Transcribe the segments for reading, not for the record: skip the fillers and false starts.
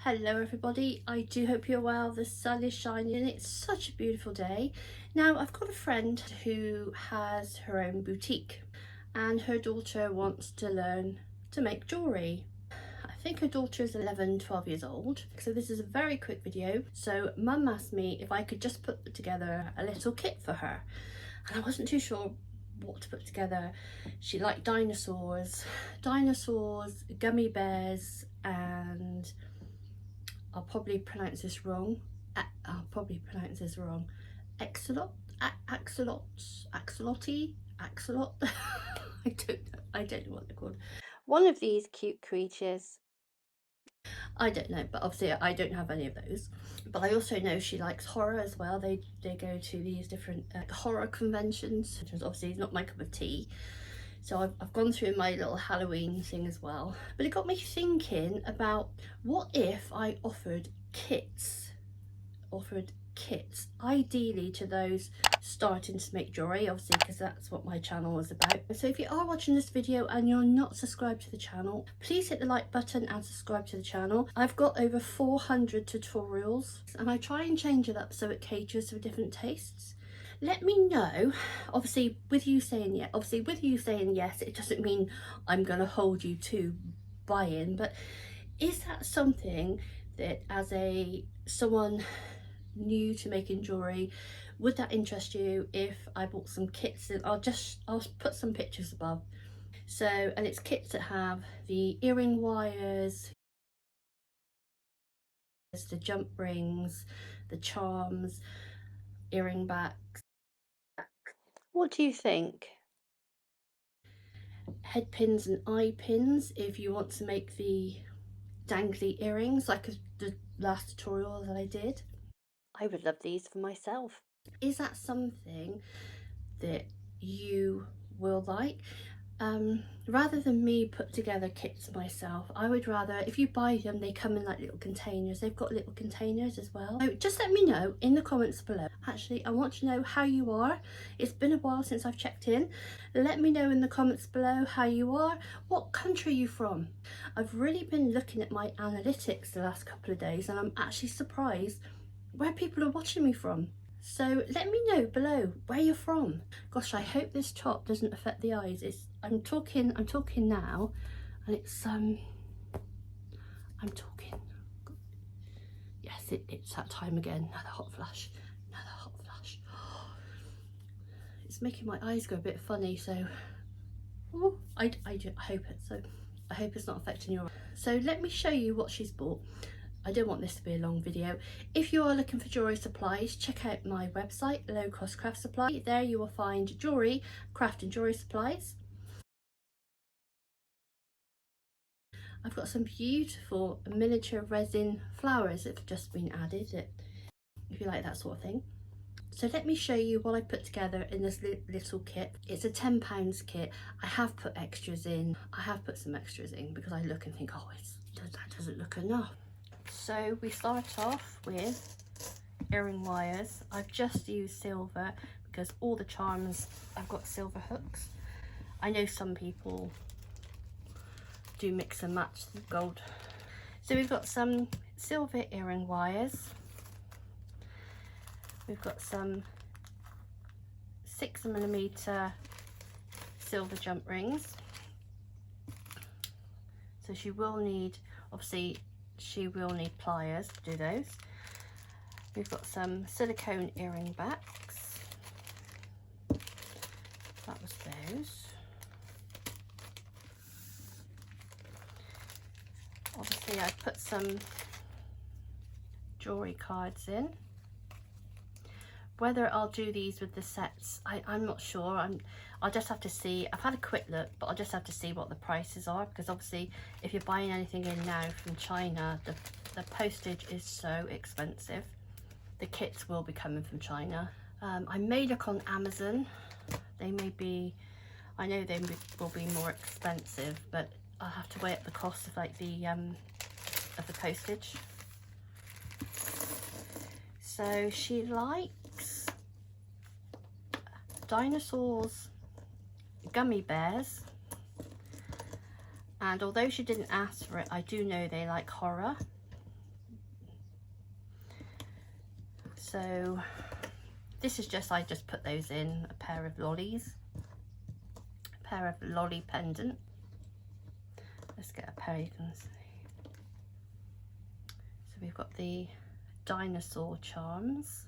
Hello everybody, I do hope you're well. The sun is shining and it's such a beautiful day. Now I've got a friend who has her own boutique and her daughter wants to learn to make jewellery. I think her daughter is 11-12 years old, so this is a very quick video. So mum asked me if I could just put together a little kit for her, and I wasn't too sure what to put together. She liked dinosaurs, gummy bears, and I'll probably pronounce this wrong. Axolot. Axolot. I don't know what they're called. One of these cute creatures. I don't know, but obviously I don't have any of those. But I also know she likes horror as well. They go to these different horror conventions, which is obviously not my cup of tea. So I've gone through my little Halloween thing as well. But it got me thinking about, what if I offered kits ideally to those starting to make jewellery, obviously, because that's what my channel is about. So if you are watching this video and you're not subscribed to the channel, please hit the like button and subscribe to the channel. I've got over 400 tutorials and I try and change it up so it caters for different tastes. Let me know, obviously with you saying yes, it doesn't mean I'm going to hold you to buy-in, but is that something that as someone new to making jewellery, would that interest you if I bought some kits? And I'll put some pictures above. So, and it's kits that have the earring wires, the jump rings, the charms, earring backs. What do you think? Head pins and eye pins if you want to make the dangly earrings like the last tutorial that I did. I would love these for myself. Is that something that you will like? Rather than me put together kits myself, I would rather, if you buy them, they come in like little containers. They've got little containers as well. So just let me know in the comments below. Actually, I want to know how you are. It's been a while since I've checked in. Let me know in the comments below how you are. What country are you from? I've really been looking at my analytics the last couple of days and I'm actually surprised where people are watching me from. So let me know below where you're from. Gosh, I hope this top doesn't affect the eyes. I'm talking now, and it's I'm talking. Yes, it's that time again. Another hot flash. It's making my eyes go a bit funny. So, ooh, I hope it. So, I hope it's not affecting your. So let me show you what she's bought. I don't want this to be a long video. If you are looking for jewellery supplies, check out my website, Low Cost Craft Supply. There you will find jewellery, craft and jewellery supplies. I've got some beautiful miniature resin flowers that have just been added, if you like that sort of thing. So let me show you what I put together in this little kit. It's a £10 kit. I have put extras in. I have put some extras in because I look and think, oh, that doesn't look enough. So we start off with earring wires. I've just used silver because all the charms, I've got silver hooks. I know some people do mix and match the gold. So we've got some silver earring wires. We've got some 6mm silver jump rings. So she will need, obviously, she will need pliers to do those. We've got some silicone earring backs. That was those. Obviously I put some jewellery cards in. Whether I'll do these with the sets, I'm not sure. I'll just have to see. I've had a quick look, but I'll just have to see what the prices are, because obviously if you're buying anything in now from China, the postage is so expensive. The kits will be coming from China. I may look on Amazon. They may be, I know they will be more expensive, but I'll have to weigh up the cost of like the postage. So she likes dinosaurs, gummy bears, and although she didn't ask for it, I do know they like horror. So this is just, I just put those in a pair of lollies, a pair of lolly pendant. Let's get a pair you can see. So we've got the dinosaur charms.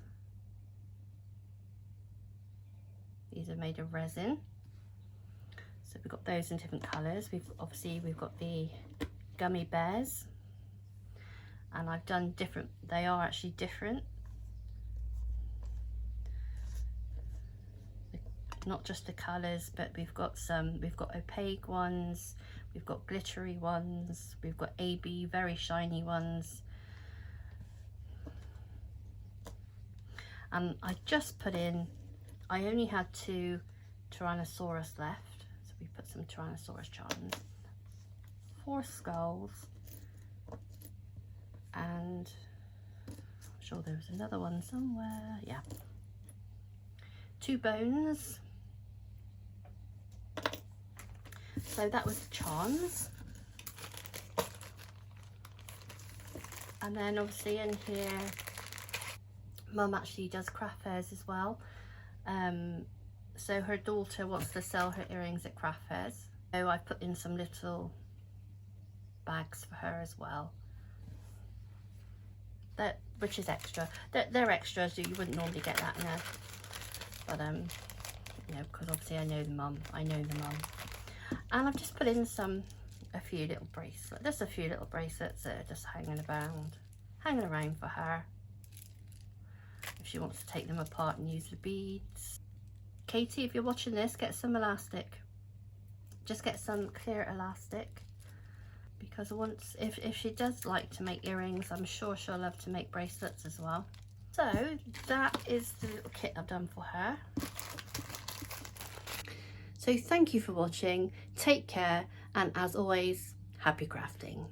These are made of resin. So we've got those in different colours. We've got the gummy bears, and I've done different, they are actually different. Not just the colours, but we've got opaque ones, we've got glittery ones, we've got AB very shiny ones. And I just put in, I only had 2 Tyrannosaurus left, so we put some Tyrannosaurus charms, 4 skulls, and I'm sure there was another one somewhere, yeah, 2 bones. So that was the charms. And then obviously in here, Mum actually does craft fairs as well. So her daughter wants to sell her earrings at craft fairs. So I put in some little bags for her as well. Which is extra. They're extras, you wouldn't normally get that in a, but you know, because obviously I know the mum. And I've just put in a few little bracelets, just a few little bracelets that are just hanging around for her, if she wants to take them apart and use the beads. Katie, if you're watching this, get some elastic. Just get some clear elastic, because if she does like to make earrings, I'm sure she'll love to make bracelets as well. So that is the little kit I've done for her. So thank you for watching, take care, and as always, happy crafting.